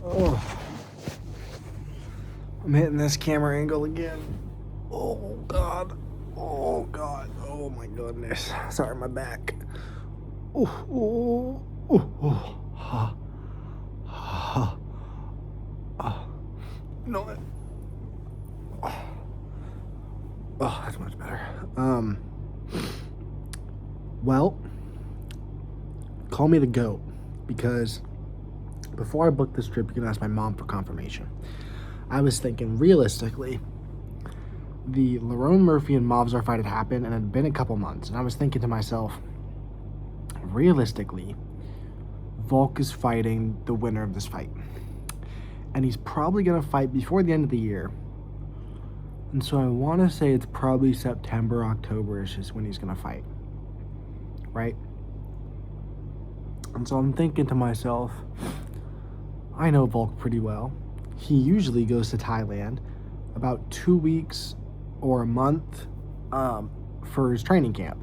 Oh, I'm hitting this camera angle again. Oh God. Oh God. Oh my goodness. Sorry, my back. Oh, oh, oh, oh. Ha, ha, ah. No. Oh, that's much better. Well, call me the GOAT, because before I booked this trip, you can ask my mom for confirmation. I was thinking realistically, the Lerone Murphy and Movsar fight had happened and it had been a couple months, and I was thinking to myself, realistically, Volk is fighting the winner of this fight. And he's probably going to fight before the end of the year. And so I want to say it's probably September, October-ish is when he's going to fight. Right? And so I'm thinking to myself, I know Volk pretty well. He usually goes to Thailand about 2 weeks or a month for his training camp.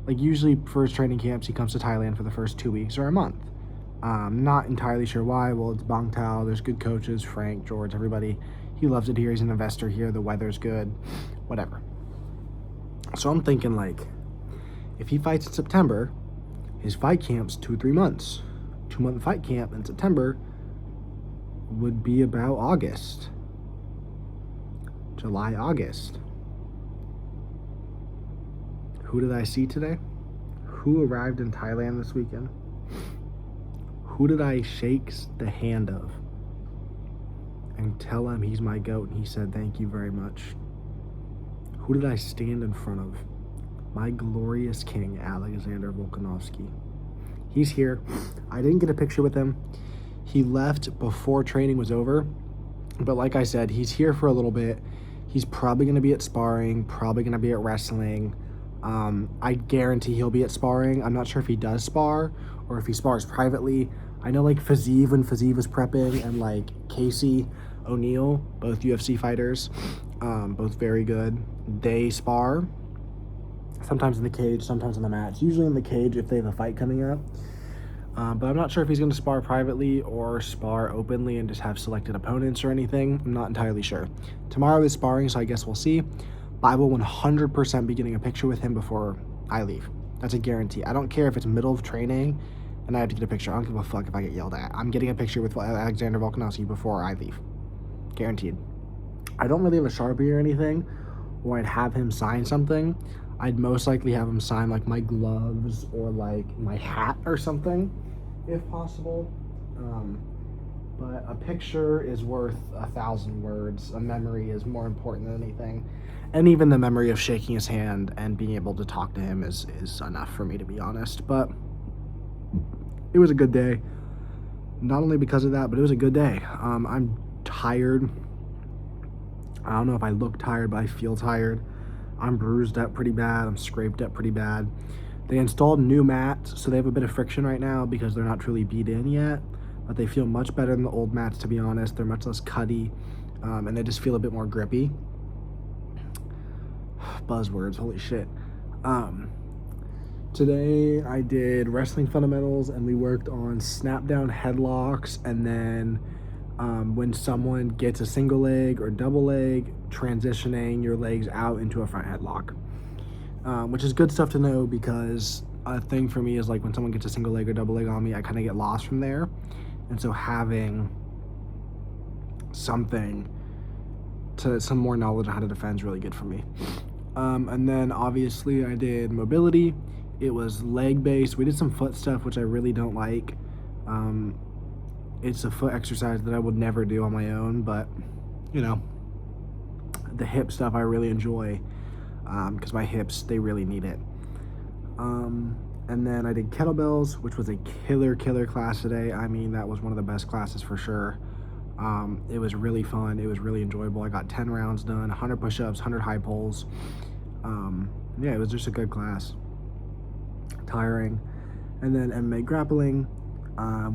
Like usually for his training camps, he comes to Thailand for the first 2 weeks or a month. Not entirely sure why. Well, it's Bang Tao. There's good coaches, Frank, George, everybody. He loves it here. He's an investor here. The weather's good. Whatever. So I'm thinking, like, if he fights in September, his fight camp's 2-3 months. 2-month fight camp in September would be about August. July, August. Who did I see today? Who arrived in Thailand this weekend? Who did I shake the hand of and tell him he's my GOAT and he said thank you very much? Who did I stand in front of? My glorious king, Alexander Volkanovski. He's here. I didn't get a picture with him. He left before training was over. But like I said, he's here for a little bit. He's probably going to be at sparring, probably going to be at wrestling. I guarantee he'll be at sparring. I'm not sure if he does spar or if he spars privately. I know like Fiziev, when Fiziev was prepping, and like Casey O'Neill, both UFC fighters, both very good. They spar, sometimes in the cage, sometimes in the match. Usually in the cage if they have a fight coming up. But I'm not sure if he's going to spar privately or spar openly and just have selected opponents or anything. I'm not entirely sure. Tomorrow is sparring, so I guess we'll see. But I will 100% be getting a picture with him before I leave. That's a guarantee. I don't care if it's middle of training and I have to get a picture. I don't give a fuck if I get yelled at. I'm getting a picture with Alexander Volkanovski before I leave. Guaranteed. I don't really have a Sharpie or anything, or I'd have him sign something. I'd most likely have him sign like my gloves or like my hat or something, if possible. But a picture is worth 1,000 words. A memory is more important than anything. And even the memory of shaking his hand and being able to talk to him is enough for me, to be honest. But it was a good day. Not only because of that, but it was a good day. I'm tired. I don't know if I look tired, but I feel tired. I'm bruised up pretty bad. I'm scraped up pretty bad. They installed new mats, so they have a bit of friction right now because they're not truly beat in yet. But they feel much better than the old mats, to be honest. They're much less cutty, and they just feel a bit more grippy. Buzzwords, holy shit. Today I did wrestling fundamentals and we worked on snap down headlocks, and then when someone gets a single leg or double leg, transitioning your legs out into a front headlock, which is good stuff to know, because a thing for me is like when someone gets a single leg or double leg on me, I kind of get lost from there. And so having some more knowledge on how to defend is really good for me. And then obviously I did mobility. It was leg based. We did some foot stuff, which I really don't like. It's a foot exercise that I would never do on my own, but you know, the hip stuff I really enjoy, because my hips, they really need it. And then I did kettlebells, which was a killer class today. I mean, that was one of the best classes for sure. It was really fun. It was really enjoyable. I got 10 rounds done, 100 push-ups, 100 high pulls. Yeah, it was just a good class. Tiring. And then MMA grappling.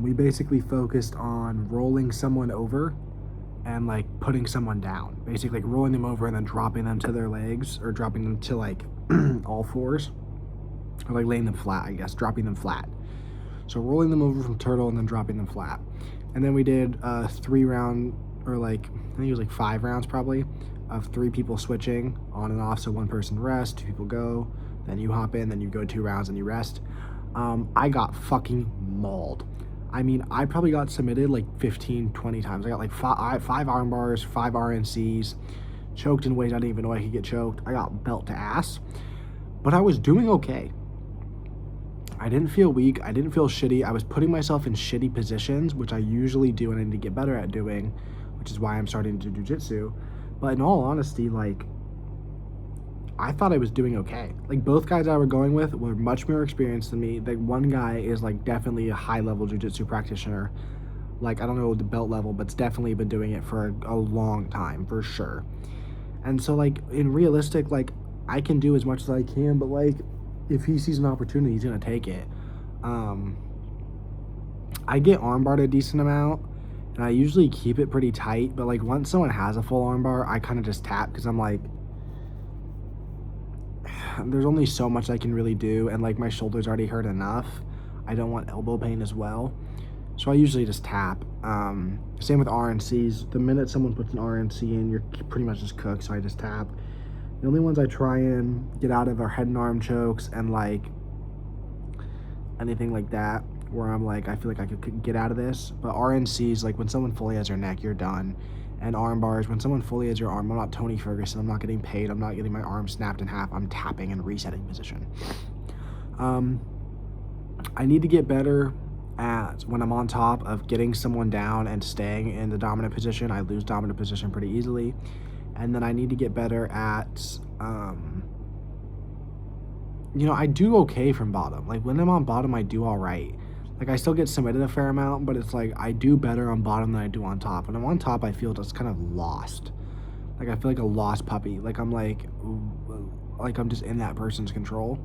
We basically focused on rolling someone over and like putting someone down. Basically like rolling them over and then dropping them to their legs, or dropping them to like all fours. Or like laying them flat, I guess, dropping them flat. So rolling them over from turtle and then dropping them flat. And then we did 3 round, or like, I think it was like 5 rounds probably, of 3 people switching on and off. So 1 person rest, 2 people go, then you hop in, then you go 2 rounds and you rest. I got fucking mauled. I mean, I probably got submitted like 15, 20 times. I got like 5 arm bars, 5 RNCs, choked in ways I didn't even know I could get choked. I got belt to ass, but I was doing okay. I didn't feel weak. I didn't feel shitty. I was putting myself in shitty positions, which I usually do and I need to get better at doing, which is why I'm starting to do jujitsu. But in all honesty, like, I thought I was doing okay. Like, both guys I were going with were much more experienced than me. Like, one guy is like definitely a high-level jujitsu practitioner. Like, I don't know the belt level, but it's definitely been doing it for a long time, for sure. And so, like, in realistic, like, I can do as much as I can, but like, if he sees an opportunity, he's gonna take it. I get armbarred a decent amount, and I usually keep it pretty tight, but like, once someone has a full armbar, I kind of just tap, because I'm like, there's only so much I can really do, and like, my shoulder's already hurt enough. I don't want elbow pain as well, so I usually just tap. Same with RNCs. The minute someone puts an RNC in, you're pretty much just cooked, so I just tap. The only ones I try and get out of are head and arm chokes and like anything like that where I'm like, I feel like I could get out of this. But RNCs, like when someone fully has their neck, you're done. And arm bars, when someone fully has your arm, I'm not Tony Ferguson. I'm not getting paid. I'm not getting my arm snapped in half. I'm tapping and resetting position. I need to get better at when I'm on top of getting someone down and staying in the dominant position. I lose dominant position pretty easily. And then I need to get better at, you know, I do okay from bottom. Like, when I'm on bottom, I do all right. Like, I still get submitted a fair amount, but it's like, I do better on bottom than I do on top. When I'm on top, I feel just kind of lost. Like, I feel like a lost puppy. Like, I'm I'm just in that person's control,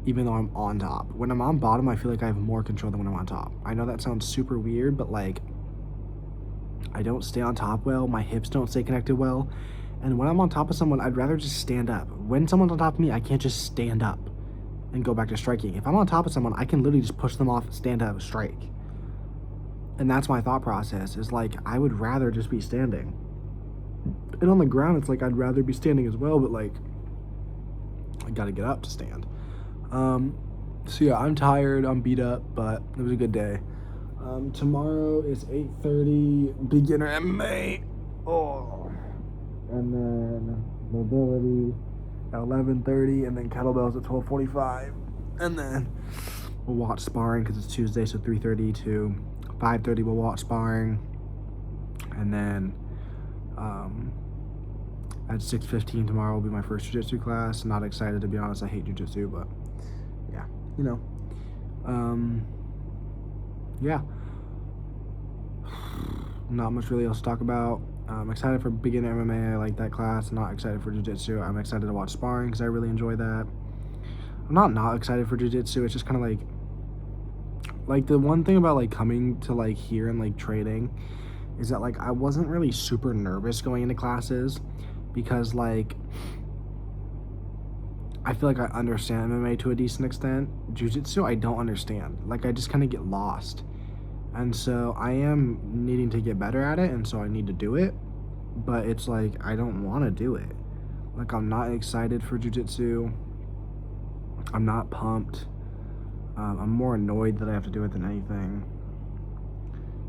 even though I'm on top. When I'm on bottom, I feel like I have more control than when I'm on top. I know that sounds super weird, but like, I don't stay on top well, my hips don't stay connected well, and when I'm on top of someone, I'd rather just stand up. When someone's on top of me, I can't just stand up and go back to striking. If I'm on top of someone, I can literally just push them off, stand up, strike. And that's my thought process, is like, I would rather just be standing. And on the ground, it's like, I'd rather be standing as well, but like, I gotta get up to stand. So yeah, I'm tired, I'm beat up, but it was a good day. Tomorrow is 8:30, beginner MMA. Oh. And then mobility at 11:30, and then kettlebells at 12:45. And then we'll watch sparring because it's Tuesday, so 3:30 to 5:30 we'll watch sparring. And then at 6:15 tomorrow will be my first jiu-jitsu class. Not excited, to be honest. I hate jiu-jitsu, but yeah, you know. Yeah, not much really else to talk about. I'm excited for beginner MMA. I like that class. I'm not excited for jiu-jitsu. I'm excited to watch sparring because I really enjoy that. I'm not excited for jiu-jitsu. It's just kind of like the one thing about like coming to like here and like training is that like I wasn't really super nervous going into classes because like I feel like I understand MMA to a decent extent. Jiu-jitsu, I don't understand. Like, I just kind of get lost. And so I am needing to get better at it, and so I need to do it. But it's like, I don't want to do it. Like, I'm not excited for jiu-jitsu. I'm not pumped. I'm more annoyed that I have to do it than anything.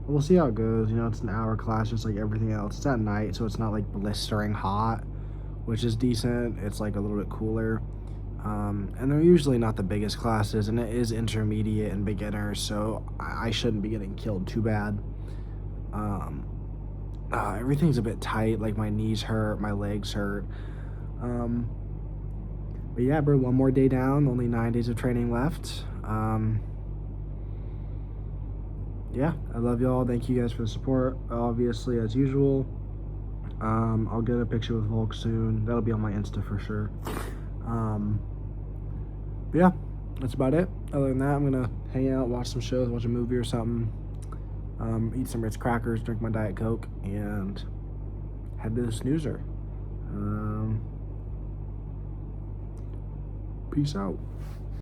But we'll see how it goes. You know, it's an hour class just like everything else. It's at night, so it's not like blistering hot, which is decent. It's like a little bit cooler. And they're usually not the biggest classes, and it is intermediate and beginner, so I shouldn't be getting killed too bad. Everything's a bit tight, like my knees hurt, my legs hurt. But yeah, bro, one more day down, only 9 days of training left. Yeah, I love y'all. Thank you guys for the support, obviously, as usual. I'll get a picture with Volk soon. That'll be on my Insta for sure. But yeah, that's about it. Other than that, I'm gonna hang out, watch some shows, watch a movie or something, eat some Ritz crackers, drink my Diet Coke, and head to the snoozer. Peace out.